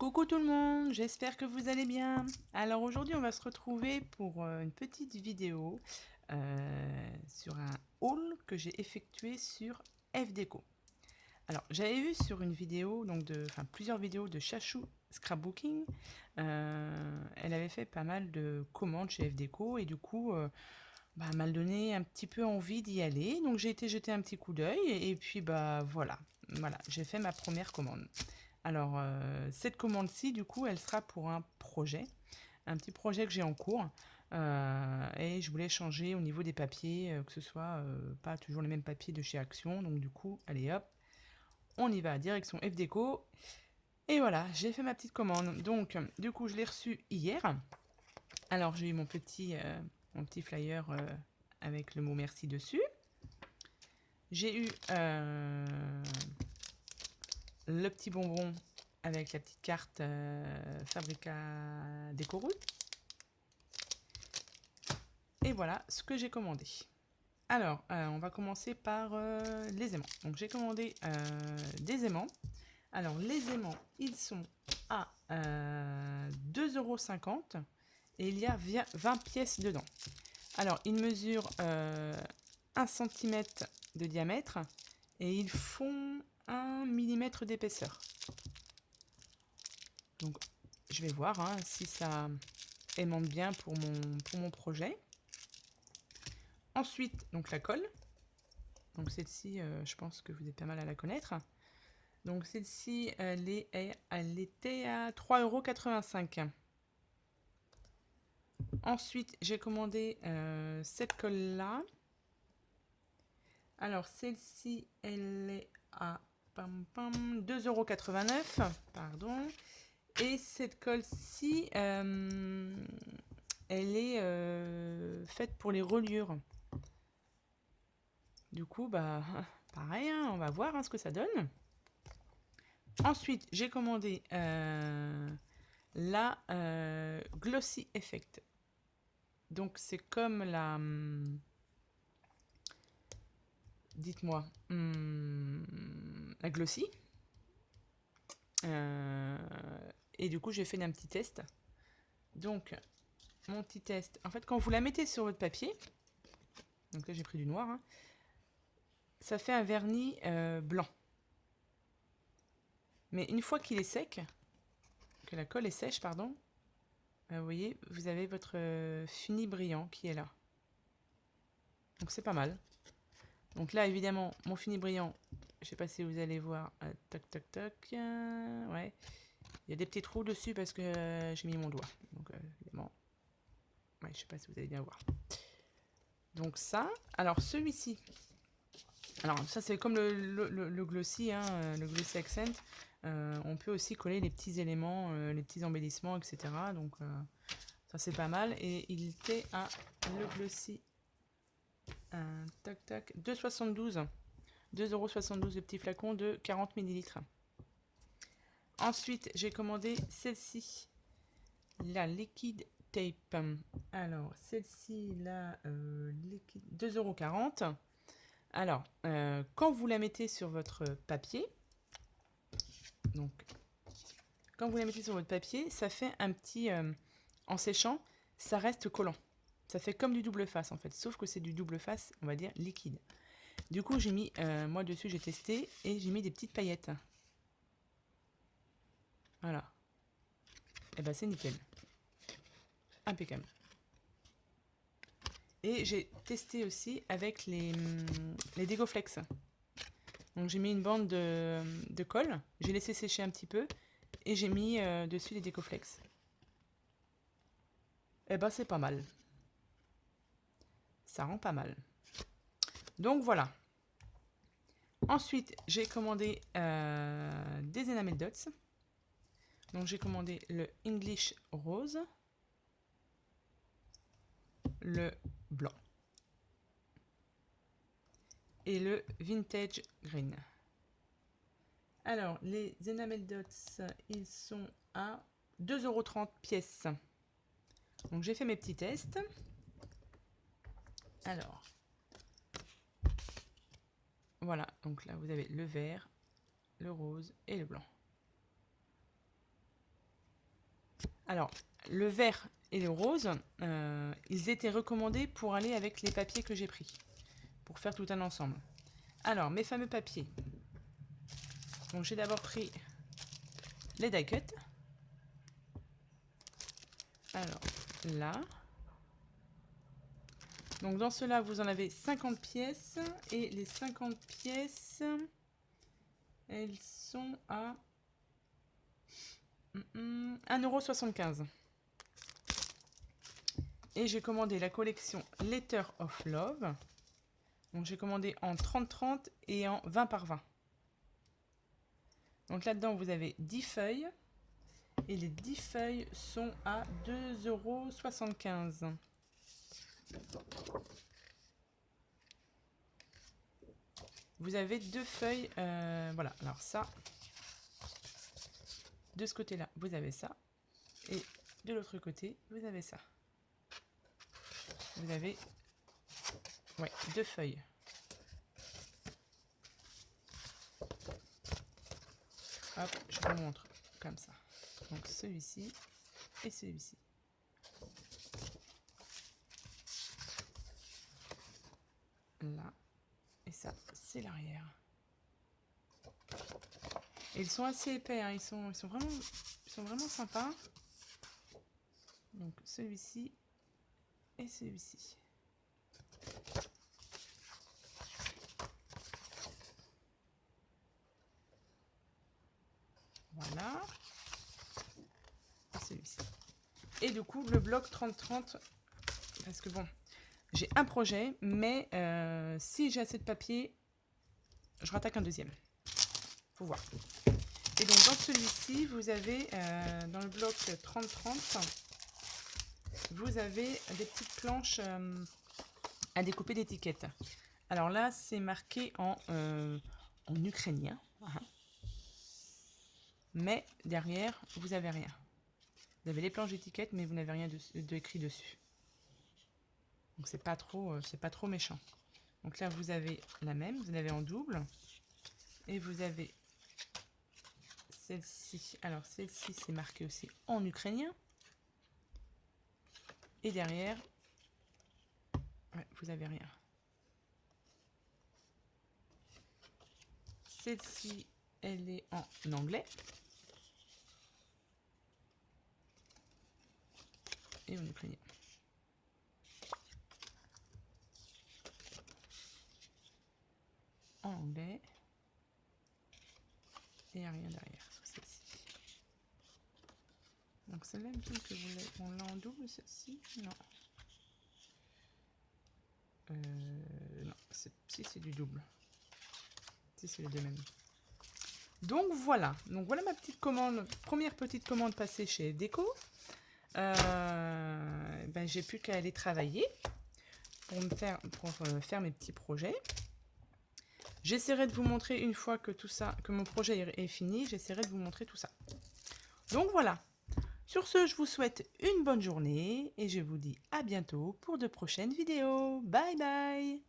Coucou tout le monde, j'espère que vous allez bien. Alors aujourd'hui on va se retrouver pour une petite vidéo sur un haul que j'ai effectué sur FDeco. Alors j'avais vu sur une vidéo, plusieurs vidéos de Chachou Scrapbooking, elle avait fait pas mal de commandes chez FDeco et du coup m'a donné un petit peu envie d'y aller. Donc j'ai été jeter un petit coup d'œil et puis voilà, j'ai fait ma première commande. Alors, cette commande-ci, du coup, elle sera pour un petit projet que j'ai en cours. Et je voulais changer au niveau des papiers, que ce soit pas toujours les mêmes papiers de chez Action. Donc, du coup, allez hop, on y va, direction FDeco. Et voilà, j'ai fait ma petite commande. Donc, du coup, je l'ai reçue hier. Alors, j'ai eu mon petit flyer avec le mot merci dessus. J'ai eu le petit bonbon avec la petite carte Fabrica Decoru. Et voilà ce que j'ai commandé. Alors, on va commencer par les aimants. Donc, j'ai commandé des aimants. Alors, les aimants, ils sont à 2,50 € et il y a 20 pièces dedans. Alors, ils mesurent 1 cm de diamètre et ils font 1 mm d'épaisseur. Donc, je vais voir si ça aimante bien pour mon projet. Ensuite, donc la colle. Donc celle-ci, je pense que vous êtes pas mal à la connaître. Donc celle-ci, elle était à 3,85 €. Ensuite, j'ai commandé cette colle-là. Alors celle-ci, elle est à 2,89 €. Pardon. Et cette colle-ci, elle est faite pour les reliures. Du coup, pareil, on va voir ce que ça donne. Ensuite, j'ai commandé la Glossy Effect. Donc, c'est comme la... dites-moi. La Glossy. Et du coup, j'ai fait un petit test. Donc, mon petit test. En fait, quand vous la mettez sur votre papier, donc là, j'ai pris du noir, ça fait un vernis blanc. Mais une fois qu'il est sec, que la colle est sèche, pardon, vous voyez, vous avez votre fini brillant qui est là. Donc c'est pas mal. Donc là, évidemment, mon fini brillant, je sais pas si vous allez voir, toc toc toc, ouais, il y a des petits trous dessus parce que j'ai mis mon doigt. Donc évidemment, ouais, je sais pas si vous allez bien voir. Donc ça, alors celui-ci, alors ça c'est comme le glossy, le glossy accent. On peut aussi coller les petits éléments, les petits embellissements, etc. Donc ça c'est pas mal. Et il était à le glossy, tac tac, 2,72 €, le petit flacon de 40 ml. Ensuite j'ai commandé celle-ci, la liquid tape. Alors celle-ci, la liquid, 2,40 €. Alors, quand vous la mettez sur votre papier, donc quand vous la mettez sur votre papier, ça fait un petit, en séchant, ça reste collant. Ça fait comme du double face en fait, sauf que c'est du double face, on va dire liquide. Du coup, j'ai mis, moi dessus, j'ai testé et j'ai mis des petites paillettes. Voilà. Et ben c'est nickel. Impeccable. Et j'ai testé aussi avec les Dégoflex. Donc j'ai mis une bande de colle, j'ai laissé sécher un petit peu et j'ai mis dessus les Dégoflex. Et ben c'est pas mal. Ça rend pas mal. Donc voilà. Ensuite, j'ai commandé des enamel dots. Donc j'ai commandé le English Rose, le blanc et le Vintage Green. Alors, les enamel dots, ils sont à 2,30 € pièce. Donc j'ai fait mes petits tests. Alors, voilà, donc là vous avez le vert, le rose et le blanc. Alors, le vert et le rose, ils étaient recommandés pour aller avec les papiers que j'ai pris, pour faire tout un ensemble. Alors, mes fameux papiers. Donc, j'ai d'abord pris les die cut. Alors, là. Donc, dans cela, vous en avez 50 pièces. Et les 50 pièces, elles sont à 1,75 €. Et j'ai commandé la collection Letter of Love. Donc j'ai commandé en 30-30 et en 20 par 20. Donc là-dedans, vous avez 10 feuilles. Et les 10 feuilles sont à 2,75 €. Vous avez 2 feuilles. Voilà, alors ça. De ce côté-là, vous avez ça. Et de l'autre côté, vous avez ça. Vous avez 2 feuilles. Hop, je vous montre comme ça. Donc celui-ci et celui-ci. Là. Et ça, c'est l'arrière. Et ils sont assez épais, hein. Ils sont vraiment sympas. Donc celui-ci et celui-ci. Voilà. Et celui-ci. Et du coup, le bloc 30-30, parce que bon, j'ai un projet, mais si j'ai assez de papier, je rattaque un deuxième. Faut voir. Et donc dans celui-ci, vous avez, dans le bloc 30-30, vous avez des petites planches à découper d'étiquettes. Alors là, c'est marqué en ukrainien. Mais derrière, vous n'avez rien. Vous avez les planches d'étiquettes, mais vous n'avez rien écrit dessus. Donc c'est pas trop méchant. Donc là, vous avez la même, vous l'avez en double. Et vous avez celle-ci. Alors celle-ci, c'est marqué aussi en ukrainien. Et derrière, vous n'avez rien. Celle-ci, elle est en anglais. Et en ukrainien. En anglais. Et il n'y a rien derrière sur celle-ci. Donc celle-là, il me semble que on l'a en double, celle-ci. Non. Non, si c'est du double. Si c'est les deux mêmes. Donc voilà ma petite commande, première petite commande passée chez Déco. J'ai plus qu'à aller travailler pour faire mes petits projets. J'essaierai de vous montrer une fois que tout ça, que mon projet est fini, j'essaierai de vous montrer tout ça. Donc voilà. Sur ce, je vous souhaite une bonne journée et je vous dis à bientôt pour de prochaines vidéos. Bye bye!